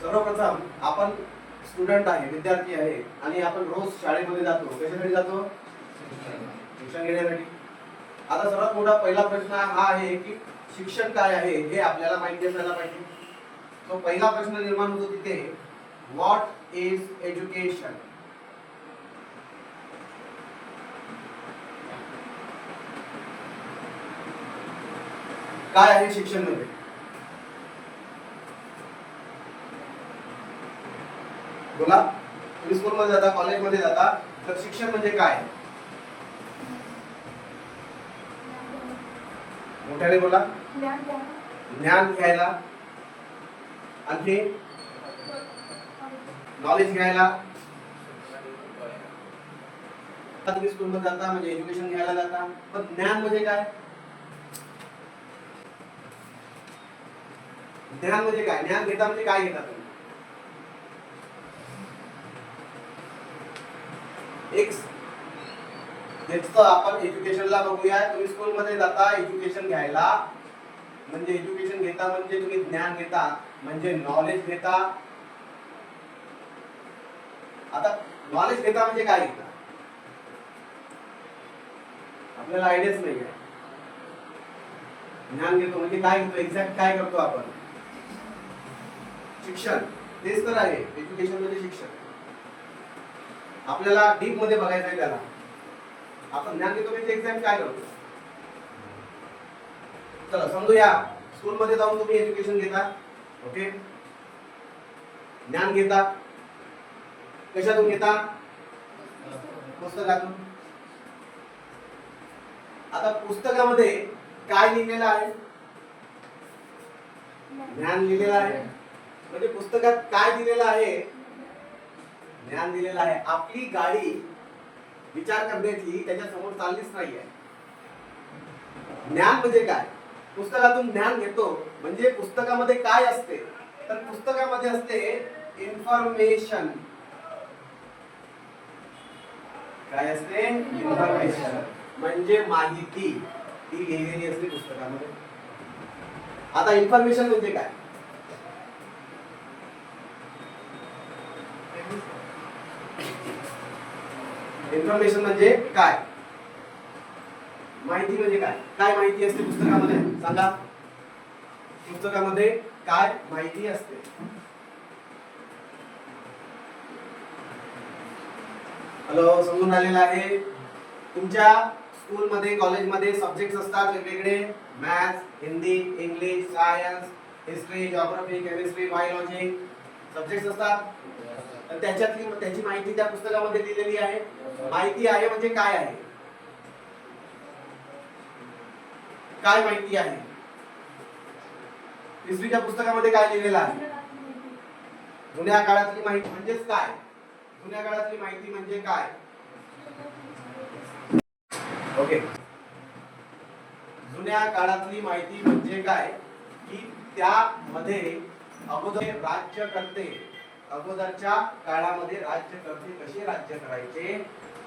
सर्वप्रथम आपण स्टुडंट आहे, विद्यार्थी आहे आणि आपण रोज शाळेमध्ये जातो. कशासाठी जातो? शिक्षण घेण्यासाठी. आता सर्वात मोठा पहिला प्रश्न हा आहे की शिक्षण काय आहे हे आपल्याला माहिती असायला पाहिजे. तो पहिला प्रश्न निर्माण होतो तिथे, व्हॉट इज एज्युकेशन? काय आहे शिक्षण म्हणजे? बोला. तुम्ही स्कूलमध्ये जाता, कॉलेजमध्ये जाता, तर शिक्षण म्हणजे काय? मोठ्याने बोला. ज्ञान घ्यायला, आणखी नॉलेज घ्यायला. तुम्ही स्कूलमध्ये जाता म्हणजे एज्युकेशन घ्यायला जाता, पण ज्ञान म्हणजे काय? ज्ञान म्हणजे काय? ज्ञान घेता म्हणजे काय घेता तुम्ही? एक ज्याचं आपण एज्युकेशनला बघूया. तुम्ही स्कूलमध्ये जाता एज्युकेशन घ्यायला, म्हणजे एज्युकेशन घेता म्हणजे तुम्ही ज्ञान घेता, म्हणजे नॉलेज घेता. आता नॉलेज घेता म्हणजे काय घेता? आपल्याला आयडियाच नाही आहे. ज्ञान घेतो म्हणजे काय घेतो? एक्झॅक्ट काय करतो आपण? शिक्षण. तेच तर आहे एज्युकेशन म्हणजे शिक्षण. आपल्याला डीप मध्ये बघायचं आहे त्याला. आपण ज्ञान घेतो म्हणजे एक्झॅक्ट काय करतो? चला समजूया. स्कूल मध्ये जाऊन तुम्ही एज्युकेशन घेता, ओके. ज्ञान घेता. कशातून घेता? पुस्तकातून. आता पुस्तकामध्ये काय लिहिलेलं आहे? ज्ञान लिहिलेलं आहे. म्हणजे पुस्तकात काय दिलेलं आहे? ज्ञान दिलेलं आहे. आपली गाडी विचार करण्याची त्याच्या समोर चाललीच नाहीये. ज्ञान म्हणजे काय? पुस्तकातून ज्ञान घेतो म्हणजे पुस्तकामध्ये काय असते? तर पुस्तकामध्ये असते इन्फॉर्मेशन. काय असते? इन्फॉर्मेशन म्हणजे माहिती. ती लिहिलेली असते पुस्तकामध्ये. आता इन्फॉर्मेशन म्हणजे काय? इन्फॉर्मेशन म्हणजे काय? माहिती म्हणजे काय? काय माहिती असते पुस्तकामध्ये? सांगा. पुस्तकामध्ये काय माहिती असते? हॅलो, समजून आलेलं आहे? तुमच्या स्कूलमध्ये, कॉलेजमध्ये सब्जेक्ट्स असतात वेगवेगळे. Maths, Hindi, English, science, history, geography, chemistry, biology subjects असतात. तर त्याची माहिती त्या पुस्तकामध्ये लिहिलेली आहे. माहिती आहे म्हणजे काय आहे? काय माहिती आहे? हिस्ट्रीच्या पुस्तकामध्ये काय लिहिलेलं आहे? जुन्या काळातली माहिती म्हणजेच काय? जुन्या काळातली माहिती म्हणजे काय? ओके. जुन्या काळातली माहिती म्हणजे काय की त्यामध्ये अगोदरच्या काळामध्ये राज्यकर्ते कसे राज्य करायचे,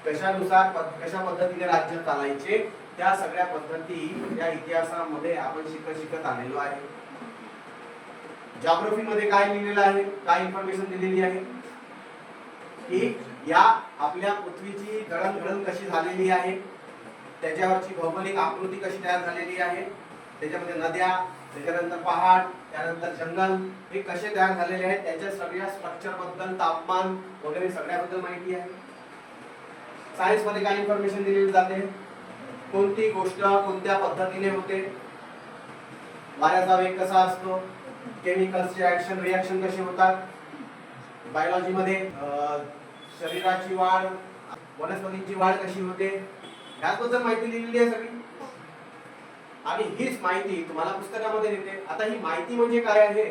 कशा पद्धतीने राज्य चालायचे, त्या सगळ्या पद्धती या इतिहासामध्ये आपण शिकत आलेलो आहे. जिओग्राफी मध्ये काय लिहिलेलं आहे? काय इन्फॉर्मेशन दिलेली आहे की या आपल्या पृथ्वीची जडणघडण कशी झालेली आहे, त्याच्यावरची भौगोलिक आकृती कशी तयार झालेली आहे, त्याच्यामध्ये नद्या, त्याच्यानंतर पहाड, त्यानंतर जंगल हे कसे तयार झालेले आहेत, त्याच्या सगळ्या स्ट्रक्चर बद्दल, तापमान वगैरे सगळ्याबद्दल माहिती आहे. सायन्स मध्ये काय इन्फॉर्मेशन दिलेली जाते? कोणती गोष्ट कोणत्या पद्धतीने होते, वाऱ्याचा वेग कसा असतो, केमिकल्सचे ऍक्शन रिएक्शन कसे होतात. बायोलॉजी मध्ये शरीराची वाढ, वनस्पतींची वाढ कशी होते, याबद्दल माहिती लिहिलेली आहे सगळी. आणि हीच माहिती तुम्हाला पुस्तकामध्ये देते. आता ही माहिती म्हणजे काय आहे?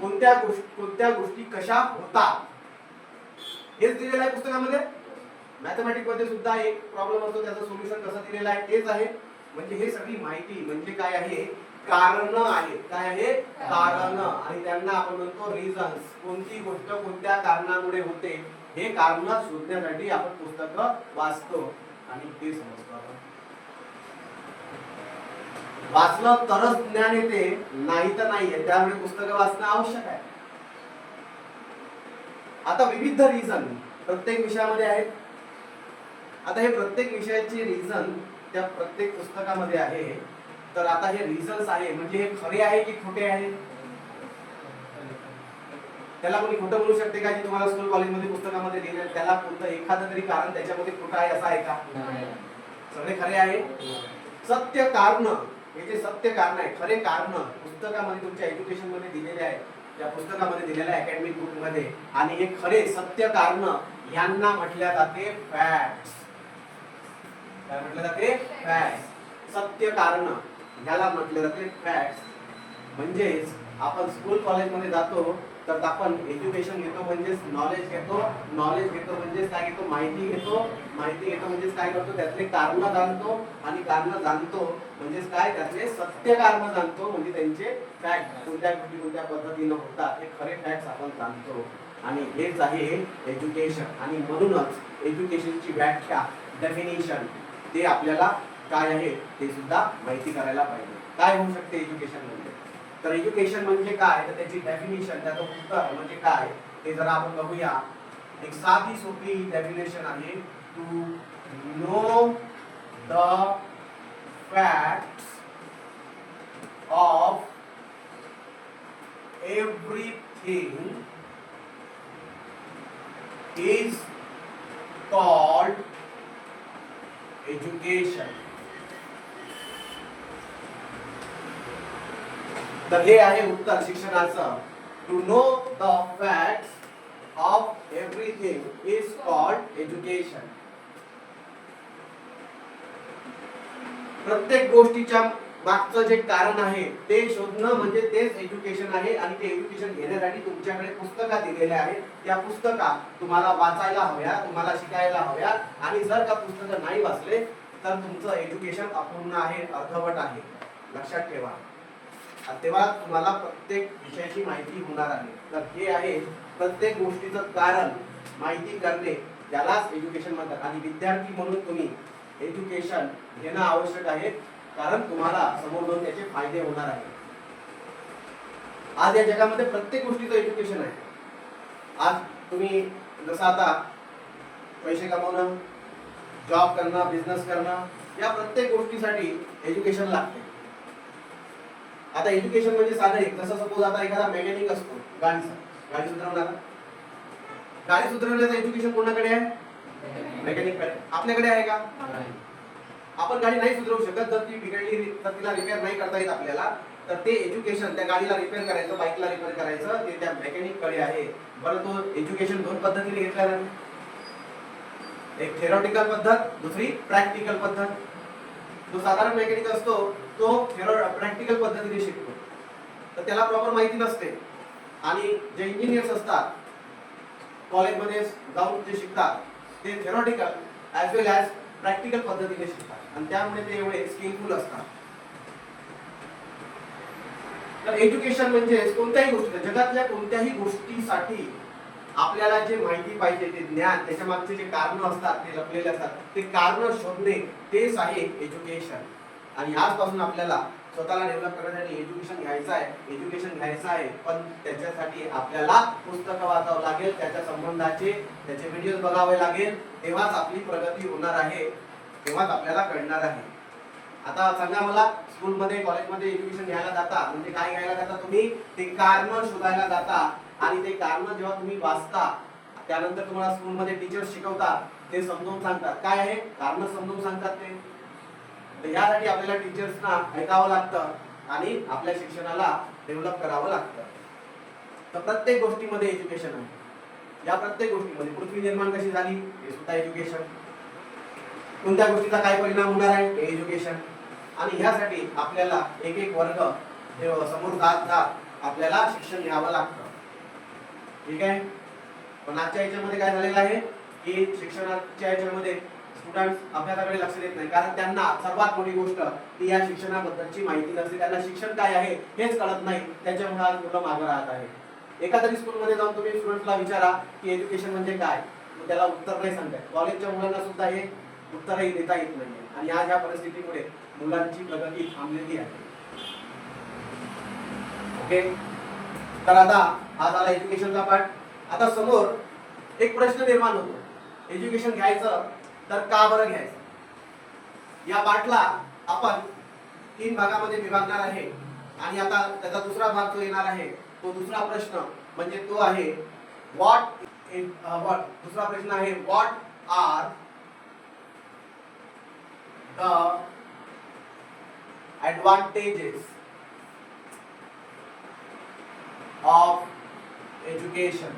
कोणत्या गोष्टी कशा होतात हेच दिलेलं आहे पुस्तकामध्ये. मॅथमॅटिक्स मध्ये सुद्धा एक प्रॉब्लेम असतो, त्याचं सोल्युशन कसं दिलेलं आहे तेच आहे. म्हणजे हे सगळी माहिती म्हणजे काय आहे? कारण आहे. काय आहे? कारण. आणि त्यांना आपण म्हणतो रिझन्स. कोणती गोष्ट कोणत्या कारणामुळे होते हे कारण शोधण्यासाठी आपण पुस्तकं वाचतो आणि ते समजतो आपण. वाचलं तरच ज्ञान येते, नाही तर नाहीये. त्यामुळे पुस्तकं वाचणं आवश्यक आहे. आता विविध रिझन प्रत्येक विषयामध्ये आहेत. आता हे प्रत्येक विषयाचे रिझन त्या प्रत्येक पुस्तकामध्ये आहे. तर आता हे रिझन्स आहे म्हणजे हे खरे आहे की खोटे आहे? त्याला कोणी खोटं बोलू शकते का? की तुम्हाला स्कूल कॉलेजमध्ये पुस्तकामध्ये लिहिलं त्याला कोणतं एखादं तरी कारण त्याच्यामध्ये खोटं आहे असं आहे का? सगळे खरे आहे. सत्य कारण, हे जे सत्य कारण आहे, खरे कारण पुस्तकामध्ये तुमच्या एज्युकेशन मध्ये दिलेले आहे, त्या पुस्तकामध्ये दिलेल्या अकॅडमिक बुक मध्ये. आणि हे खरे सत्य कारण यांना म्हटल्या जाते फॅक्ट्स. काय म्हटलं जाते? फॅक्ट्स. सत्य कारण याला म्हटले जाते फॅक्ट्स. म्हणजेच आपण स्कूल कॉलेजमध्ये जातो तर आपण एज्युकेशन घेतो म्हणजेच नॉलेज घेतो. नॉलेज घेतो म्हणजेच काय घेतो? माहिती घेतो. माहिती घेतो म्हणजेच काय करतो? त्यातले कारण जाणतो. आणि कारण जाणतो म्हणजेच काय? त्यातले सत्य कारण जाणतो. म्हणजे त्यांचे फॅक्ट कोणत्या गोष्टी कोणत्या पद्धतीने होतात हे खरे फॅक्ट्स आपण जाणतो. आणि हेच आहे एज्युकेशन. आणि म्हणूनच एज्युकेशनची व्याख्या, डेफिनेशन ते आपल्याला काय आहे ते सुद्धा माहिती करायला पाहिजे. काय होऊ शकते एज्युकेशन म्हणजे? तर एज्युकेशन म्हणजे काय? तर त्याची डेफिनेशन, त्याचं उत्तर म्हणजे काय ते जरा आपण बघूया. एक साधी सोपी डेफिनेशन आहे. To know the facts of everything is called education. तर हे आहे उत्तर शिक्षणाचं. To know the facts of everything is called education. प्रत्येक गोष्टीच्या मागचं जे कारण आहे ते शोधणं म्हणजे तेच एज्युकेशन आहे. आणि ते एज्युकेशन घेण्यासाठी तुमच्याकडे पुस्तका दिलेल्या आहेत. त्या पुस्तका तुम्हाला वाचायला हव्या, तुम्हाला शिकायला हव्या. आणि जर का पुस्तकं नाही वाचले तर तुमचं एज्युकेशन अपूर्ण आहे, अर्धवट आहे. लक्षात ठेवा. तेव्हा तुम्हाला प्रत्येक विषयाची माहिती होणार आहे. तर हे आहे प्रत्येक गोष्टीचं कारण माहिती करणे, त्यालाच एज्युकेशन म्हणतात. आणि विद्यार्थी म्हणून तुम्ही एज्युकेशन घेणं आवश्यक आहे, कारण तुम्हाला समोर जाऊन त्याचे फायदे होणार आहे. आज या जगामध्ये प्रत्येक गोष्टीचं एज्युकेशन आहे. आज तुम्ही जसं आता पैसे कमवणं, जॉब करणं, बिझनेस करणं, या प्रत्येक गोष्टीसाठी एज्युकेशन लागते. आता एज्युकेशन म्हणजे साधं एक, जसं सपोज आता एखादा मेकॅनिक असतो गाडी सुधारणारा. गाडी सुधारण्याचं एज्युकेशन कोणाकडे आहे? मेकॅनिक कडे. आपल्याकडे आहे का? आपण गाडी नाही सुधारू शकत. जर ती बिघडली तर तिला रिपेअर नाही करता येत आपल्याला, तर ते एज्युकेशन त्या गाडीला रिपेअर करायचं, बाईकला रिपेअर करायचं ते त्या मेकॅनिक कडे आहे. बरं, तो एज्युकेशन दोन पद्धतीने घेतला जातो. एक थेरॉटिकल पद्धत, दुसरी प्रॅक्टिकल पद्धत. जो साधारण मेकॅनिक असतो तो प्रॅक्टिकल पद्धतीने शिकतो, तर त्याला प्रॉपर माहिती नसते. आणि जे इंजिनियर्स असतात कॉलेजमध्ये जाऊन जे शिकतात ते थेरॉटिकल ॲज वेल ॲज प्रॅक्टिकल पद्धतीने शिकतात. आणि त्यामुळे ते एवढे स्किलफुल असतात. तर एज्युकेशन म्हणजे कोणत्याही गोष्टी, जगातल्या कोणत्याही गोष्टीसाठी आपल्याला जे माहिती पाहिजे, ते ज्ञान, त्याच्या मागचे जे कारण असतात ते लपलेले असतात, ते कारण शोधणे, तेच आहे एज्युकेशन. आणि आजपासून आपल्याला स्वतःला डेव्हलप करण्यासाठी एज्युकेशन घ्यायचं आहे. एज्युकेशन घ्यायचं आहे, पण त्याच्यासाठी आपल्याला पुस्तकं वाचावं लागेल, त्याच्या संबंधाचे त्याचे व्हिडिओज बघावे लागेल. तेव्हाच आपली प्रगती होणार आहे, तेव्हाच आपल्याला कळणार आहे. आता सांगा मला, स्कूलमध्ये कॉलेजमध्ये एज्युकेशन घ्यायला जाता म्हणजे काय घ्यायला जाता? तुम्ही ते कारण शोधायला जाता. आणि ते कारण जेव्हा तुम्ही वाचता, त्यानंतर तुम्हाला स्कूलमध्ये टीचर्स शिकवतात, ते समजावून सांगतात. काय आहे? कारण समजावून सांगतात ते. तर यासाठी आपल्याला टीचर्सना ऐकावं लागतं आणि आपल्या शिक्षणाला डेव्हलप करावं लागतं. तर प्रत्येक गोष्टीमध्ये एज्युकेशन आहे. या प्रत्येक गोष्टीमध्ये पृथ्वी निर्माण कशी झाली हे सुद्धा एज्युकेशन. कोणत्या गोष्टीचा काय परिणाम होणार आहे हे एज्युकेशन. आणि ह्यासाठी आपल्याला एक एक वर्ग समोर जात जात आपल्याला शिक्षण घ्यावं लागतं. ठीक आहे. पण आजच्या याच्यामध्ये काय झालेलं आहे की शिक्षणाच्या याच्यामध्ये स्टुडंट्स अभ्यासाकडे लक्ष देत नाही, कारण त्यांना सर्वात मोठी गोष्ट ती या शिक्षणाबद्दलची माहिती नसते. त्यांना शिक्षण काय आहे हेच कळत नाही. त्याच्यामुळे आज मुलं मागे राहत आहे. एखाद्या स्कूलमध्ये जाऊन तुम्ही स्टुडंट्सला विचारा की एज्युकेशन म्हणजे काय, मग त्याला उत्तर नाही सांगताय. कॉलेजच्या मुलांना सुद्धा हे उत्तरही देता येत नाही. आणि आज या परिस्थितीमुळे मुलांची प्रगती थांबलेली आहे. ओके, तर आता हा झाला एज्युकेशनचा पार्ट. आता समोर एक प्रश्न निर्माण होतो, एज्युकेशन घ्यायचं तर का बरं घ्यायचं. या पार्टला आपण 3 भागामध्ये विभागणार आहे आणि आता त्याचा दुसरा भाग जो येणार आहे तो दुसरा प्रश्न म्हणजे तो आहे व्हॉट दुसरा प्रश्न आहे what are the advantages of education.